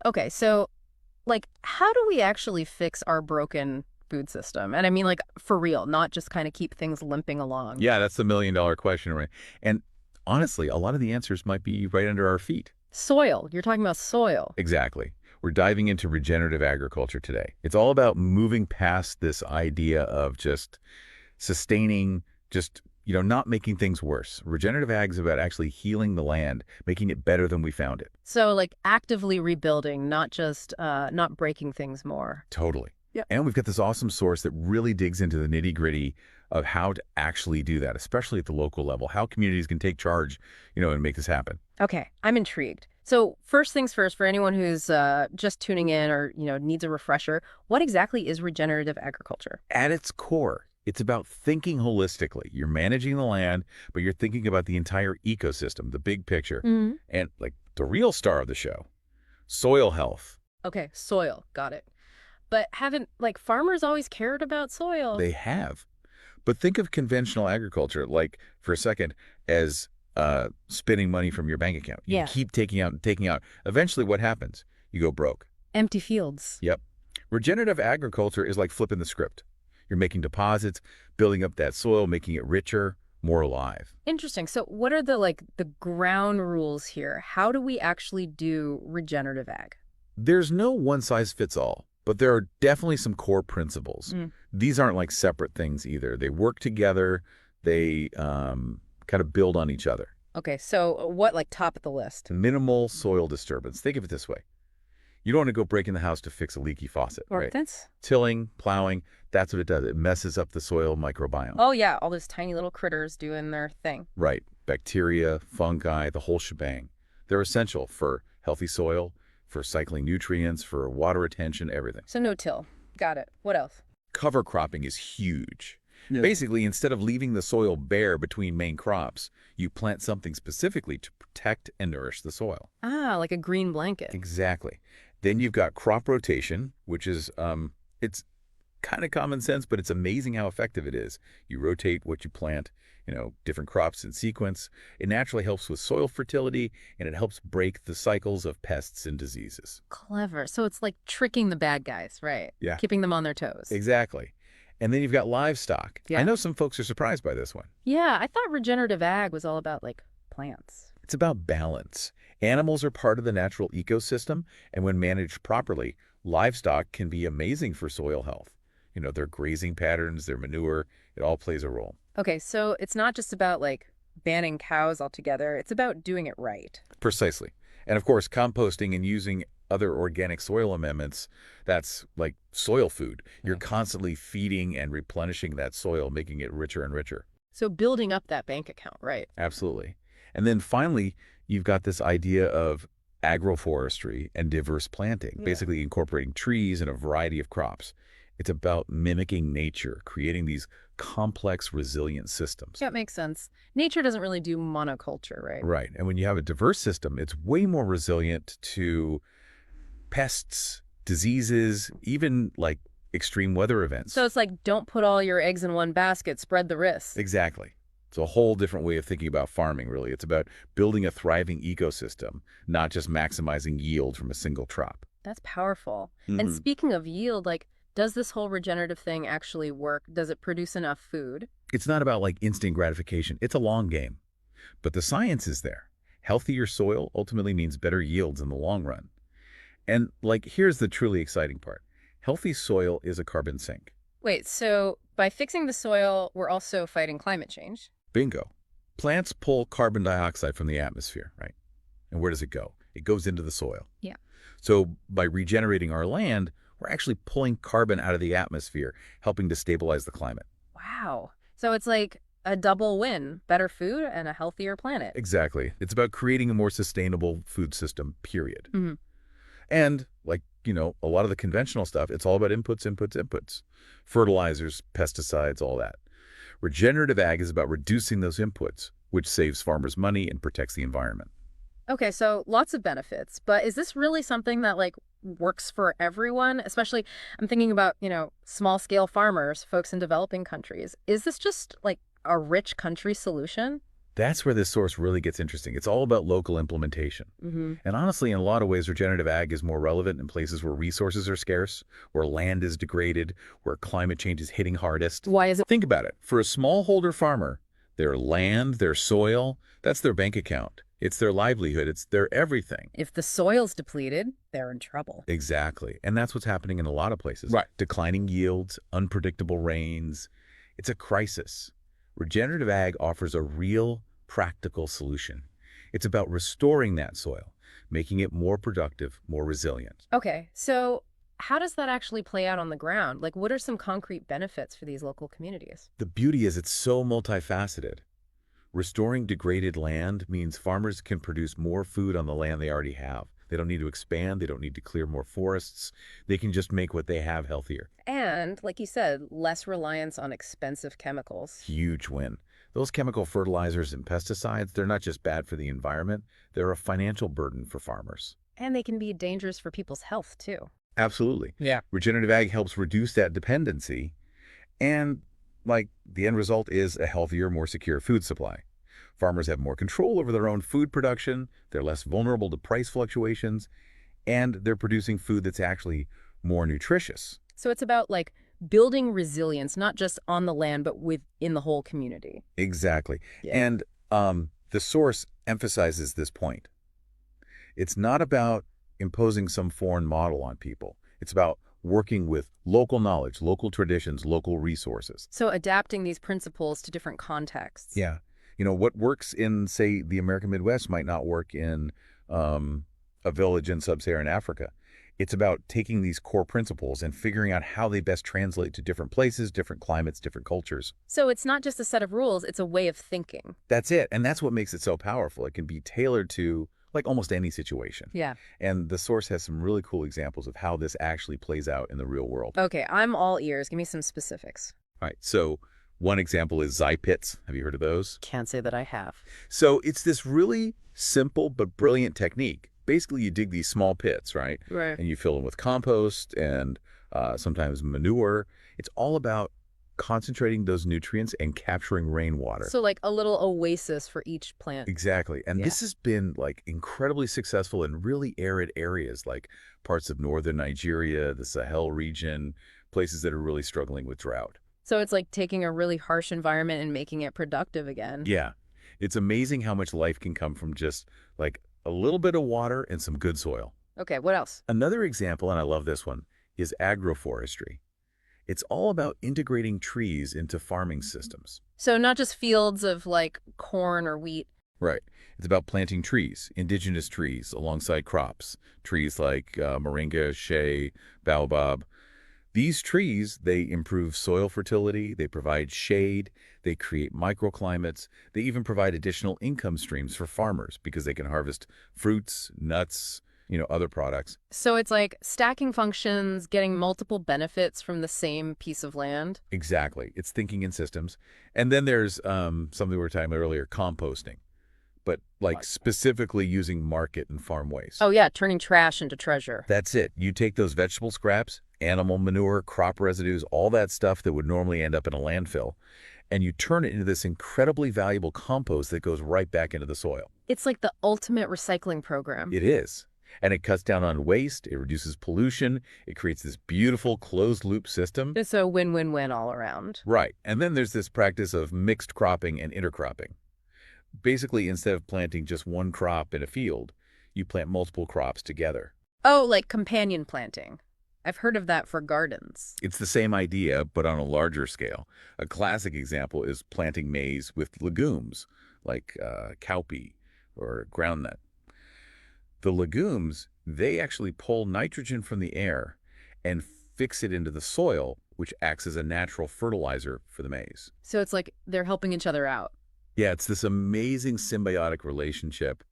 Okay, so like how do we actually fix our broken food system? And I mean like for real, not just kind of keep things limping along. Yeah, that's the million-dollar question, right? And honestly, a lot of the answers might be right under our feet. Soil, you're talking about soil. Exactly. We're diving into regenerative agriculture today. It's all about moving past this idea of just sustaining, not making things worse. Regenerative ag is about actually healing the land, making it better than we found it. So like actively rebuilding, not just not breaking things more. Totally. Yeah. And we've got this awesome source that really digs into the nitty-gritty of how to actually do that, especially at the local level, how communities can take charge, and make this happen. Okay, I'm intrigued. So first things first, for anyone who's just tuning in or needs a refresher, what exactly is regenerative agriculture? At its core, it's about thinking holistically. You're managing the land, but you're thinking about the entire ecosystem, the big picture. Mhm. And like the real star of the show, soil health. Okay, soil, got it. But haven't like farmers always cared about soil? They have. But think of conventional agriculture, like for a second, as spending money from your bank account. You Yeah. keep taking out and taking out. Eventually, what happens? You go broke. Empty fields. Yep. Regenerative agriculture is like flipping the script. You're making deposits, building up that soil, making it richer, more alive. Interesting. So what are the ground rules here? How do we actually do regenerative ag? There's no one-size-fits-all, but there are definitely some core principles. Mm. These aren't like separate things either. They work together. They kind of build on each other. Okay, so what like top of the list? Minimal soil disturbance. Think of it this way. You don't want to go break in the house to fix a leaky faucet, Or right? that's Tilling, plowing, that's what it does. It messes up the soil microbiome. Oh yeah, all those tiny little critters doing their thing. Right. Bacteria, fungi, the whole shebang. They're essential for healthy soil, for cycling nutrients, for water retention, everything. So no till. Got it. What else? Cover cropping is huge. Yeah. Basically, instead of leaving the soil bare between main crops, you plant something specifically to protect and nourish the soil. Ah, like a green blanket. Exactly. Then you've got crop rotation, which is, it's kind of common sense, but it's amazing how effective it is. You rotate what you plant, different crops in sequence. It naturally helps with soil fertility, and it helps break the cycles of pests and diseases. Clever. So it's like tricking the bad guys, right? Yeah. Keeping them on their toes. Exactly. And then you've got livestock. Yeah. I know some folks are surprised by this one. Yeah, I thought regenerative ag was all about like plants. It's about balance. Animals are part of the natural ecosystem, and when managed properly, livestock can be amazing for soil health. Their grazing patterns, their manure, it all plays a role. Okay, so it's not just about like banning cows altogether. It's about doing it right. Precisely. And of course, composting and using other organic soil amendments, that's like soil food. You're constantly feeding and replenishing that soil, making it richer and richer. So building up that bank account, right? Absolutely. And then finally, you've got this idea of agroforestry and diverse planting, Yeah. basically incorporating trees and a variety of crops. It's about mimicking nature, creating these complex, resilient systems. That makes sense. Nature doesn't really do monoculture, right? Right. And when you have a diverse system, it's way more resilient to pests, diseases, even like extreme weather events. So it's like don't put all your eggs in one basket, spread the risk. Exactly. It's a whole different way of thinking about farming, really. It's about building a thriving ecosystem, not just maximizing yield from a single crop. That's powerful. And Mhm. speaking of yield, like does this whole regenerative thing actually work? Does it produce enough food? It's not about like instant gratification. It's a long game. But the science is there. Healthier soil ultimately means better yields in the long run. And like, here's the truly exciting part. Healthy soil is a carbon sink. Wait, so by fixing the soil, we're also fighting climate change? Bingo. Plants pull carbon dioxide from the atmosphere, right? And where does it go? It goes into the soil. Yeah. So by regenerating our land, we're actually pulling carbon out of the atmosphere, helping to stabilize the climate. Wow. So it's like a double win, better food and a healthier planet. Exactly. It's about creating a more sustainable food system, period. Mhm. And like, a lot of the conventional stuff, it's all about inputs, inputs, inputs. Fertilizers, pesticides, all that. Regenerative ag is about reducing those inputs, which saves farmers money and protects the environment. Okay, so lots of benefits, but is this really something that like works for everyone? Especially, I'm thinking about, small scale farmers, folks in developing countries. Is this just like a rich country solution? That's where this source really gets interesting. It's all about local implementation. Hmm. And honestly, in a lot of ways, regenerative ag is more relevant in places where resources are scarce, where land is degraded, where climate change is hitting hardest. Why is it? Think about it. For a smallholder farmer, their land, their soil, that's their bank account. It's their livelihood. It's their everything. If the soil's depleted, they're in trouble. Exactly. And that's what's happening in a lot of places. Right. Declining yields, unpredictable rains. It's a crisis. Regenerative ag offers a real, practical solution. It's about restoring that soil, making it more productive, more resilient. Okay, so how does that actually play out on the ground? Like, what are some concrete benefits for these local communities? The beauty is it's so multifaceted. Restoring degraded land means farmers can produce more food on the land they already have. They don't need to expand. They don't need to clear more forests. They can just make what they have healthier. And, like you said, less reliance on expensive chemicals. Huge win. Those chemical fertilizers and pesticides, they're not just bad for the environment, they're a financial burden for farmers. And they can be dangerous for people's health, too. Absolutely. Yeah. Regenerative ag helps reduce that dependency, and the end result is a healthier, more secure food supply. Farmers have more control over their own food production, they're less vulnerable to price fluctuations, and they're producing food that's actually more nutritious. So it's about, like, building resilience, not just on the land, but within the whole community. Exactly. Yeah. And the source emphasizes this point. It's not about imposing some foreign model on people. It's about working with local knowledge, local traditions, local resources. So adapting these principles to different contexts. Yeah. What works in, say, the American Midwest might not work in a village in sub-Saharan Africa. It's about taking these core principles and figuring out how they best translate to different places, different climates, different cultures. So it's not just a set of rules, it's a way of thinking. That's it. And that's what makes it so powerful. It can be tailored to almost any situation. Yeah. And the source has some really cool examples of how this actually plays out in the real world. Okay, I'm all ears. Give me some specifics. All right. So one example is Zai pits. Have you heard of those? Can't say that I have. So it's this really simple but brilliant technique. Basically, you dig these small pits, right? Right. And you fill them with compost and sometimes manure. It's all about concentrating those nutrients and capturing rainwater. So like a little oasis for each plant. Exactly. And Yeah. this has been incredibly successful in really arid areas like parts of northern Nigeria, the Sahel region, places that are really struggling with drought. So it's like taking a really harsh environment and making it productive again. Yeah. It's amazing how much life can come from just a little bit of water and some good soil. Okay, what else? Another example, and I love this one, is agroforestry. It's all about integrating trees into farming systems. So not just fields of like corn or wheat. Right. It's about planting trees, indigenous trees, alongside crops. Trees like moringa, shea, baobab. These trees, they improve soil fertility, they provide shade, they create microclimates, they even provide additional income streams for farmers because they can harvest fruits, nuts, other products. So it's like stacking functions, getting multiple benefits from the same piece of land. Exactly. It's thinking in systems. And then there's something we were talking about earlier, composting, but specifically using market and farm waste. Oh yeah, turning trash into treasure. That's it. You take those vegetable scraps, animal manure, crop residues, all that stuff that would normally end up in a landfill, and you turn it into this incredibly valuable compost that goes right back into the soil. It's like the ultimate recycling program. It is. And it cuts down on waste, it reduces pollution, it creates this beautiful closed-loop system. It's a win-win-win all around. Right. And then there's this practice of mixed cropping and intercropping. Basically, instead of planting just one crop in a field, you plant multiple crops together. Oh, like companion planting. I've heard of that for gardens. It's the same idea, but on a larger scale. A classic example is planting maize with legumes, like cowpea or groundnut. The legumes, they actually pull nitrogen from the air and fix it into the soil, which acts as a natural fertilizer for the maize. So it's like they're helping each other out. Yeah, it's this amazing symbiotic relationship,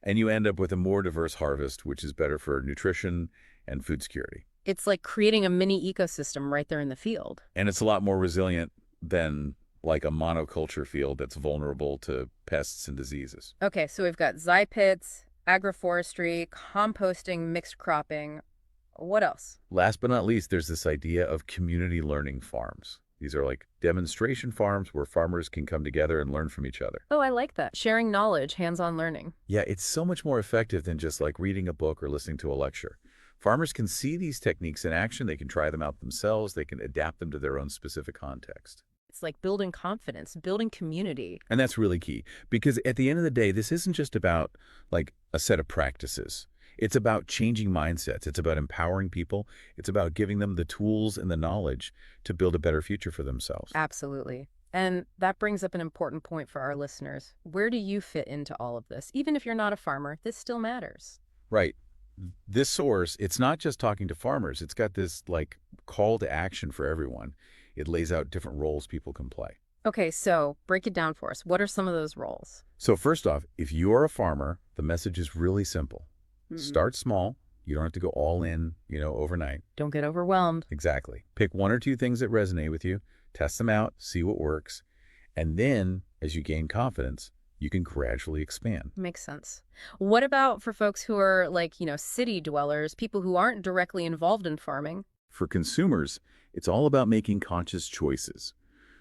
and you end up with a more diverse harvest, which is better for nutrition and food security. It's like creating a mini ecosystem right there in the field. And it's a lot more resilient than a monoculture field that's vulnerable to pests and diseases. Okay, so we've got Zai pits, agroforestry, composting, mixed cropping. What else? Last but not least, there's this idea of community learning farms. These are like demonstration farms where farmers can come together and learn from each other. Oh, I like that. Sharing knowledge, hands-on learning. Yeah, it's so much more effective than just like reading a book or listening to a lecture. Farmers can see these techniques in action. They can try them out themselves. They can adapt them to their own specific context. It's like building confidence, building community. And that's really key because at the end of the day, this isn't just about like a set of practices. It's about changing mindsets. It's about empowering people. It's about giving them the tools and the knowledge to build a better future for themselves. Absolutely. And that brings up an important point for our listeners. Where do you fit into all of this? Even if you're not a farmer, this still matters. Right. This source, it's not just talking to farmers. It's got this like call to action for everyone. It lays out different roles people can play. Okay, so break it down for us. What are some of those roles? So first off, if you are a farmer, the message is really simple. Hmm. Start small. You don't have to go all in, overnight. Don't get overwhelmed. Exactly. Pick one or two things that resonate with you, test them out, see what works, and then as you gain confidence, you can gradually expand. Makes sense. What about for folks who are like, city dwellers, people who aren't directly involved in farming? For consumers, it's all about making conscious choices.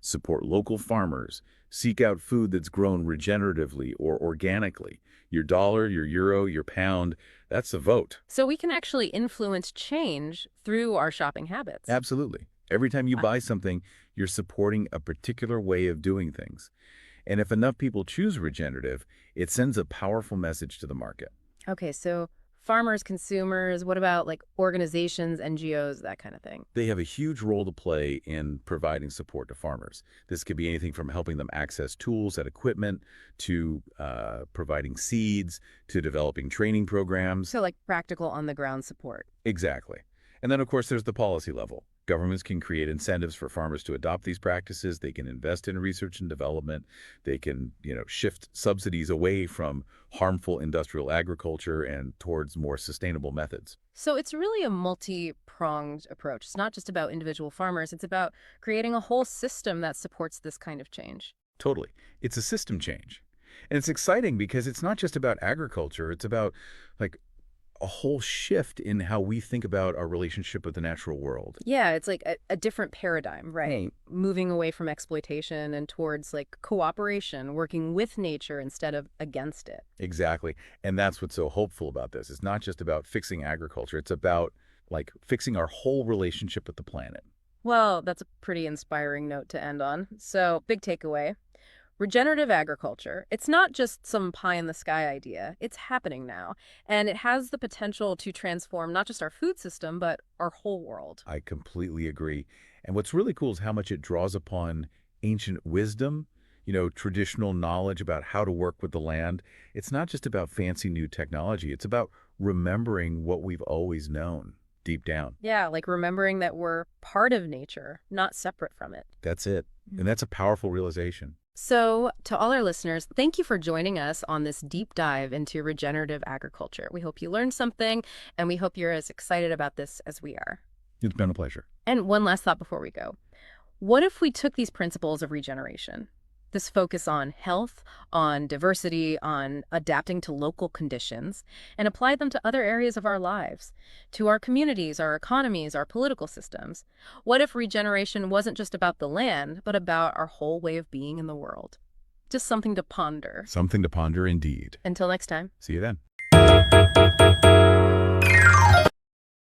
Support local farmers. Seek out food that's grown regeneratively or organically. Your dollar, your euro, your pound, that's a vote. So we can actually influence change through our shopping habits. Absolutely. Every time you Uh, buy something, you're supporting a particular way of doing things. And if enough people choose regenerative, it sends a powerful message to the market. Okay, so farmers, consumers, what about like organizations, NGOs, that kind of thing? They have a huge role to play in providing support to farmers. This could be anything from helping them access tools and equipment to providing seeds to developing training programs. So like practical on the ground support. Exactly. And then, of course, there's the policy level. Governments can create incentives for farmers to adopt these practices. They can invest in research and development. They can, shift subsidies away from harmful industrial agriculture and towards more sustainable methods. So it's really a multi-pronged approach. It's not just about individual farmers. It's about creating a whole system that supports this kind of change. Totally. It's a system change. And it's exciting because it's not just about agriculture. It's about like a whole shift in how we think about our relationship with the natural world. Yeah, it's like a different paradigm, right? Moving away from exploitation and towards like cooperation, working with nature instead of against it. Exactly. And that's what's so hopeful about this. It's not just about fixing agriculture. It's about like fixing our whole relationship with the planet. Well, that's a pretty inspiring note to end on. So, big takeaway. Regenerative agriculture, it's not just some pie in the sky idea. It's happening now. And it has the potential to transform not just our food system, but our whole world. I completely agree. And what's really cool is how much it draws upon ancient wisdom, traditional knowledge about how to work with the land. It's not just about fancy new technology. It's about remembering what we've always known deep down. Yeah, like remembering that we're part of nature, not separate from it. That's it. And that's a powerful realization. So, to all our listeners, thank you for joining us on this deep dive into regenerative agriculture. We hope you learned something, and we hope you're as excited about this as we are. It's been a pleasure. And one last thought before we go. What if we took these principles of regeneration, this focus on health, on diversity, on adapting to local conditions, and applied them to other areas of our lives, to our communities, our economies, our political systems? What if regeneration wasn't just about the land, but about our whole way of being in the world? Just something to ponder. Something to ponder indeed. Until next time. See you then.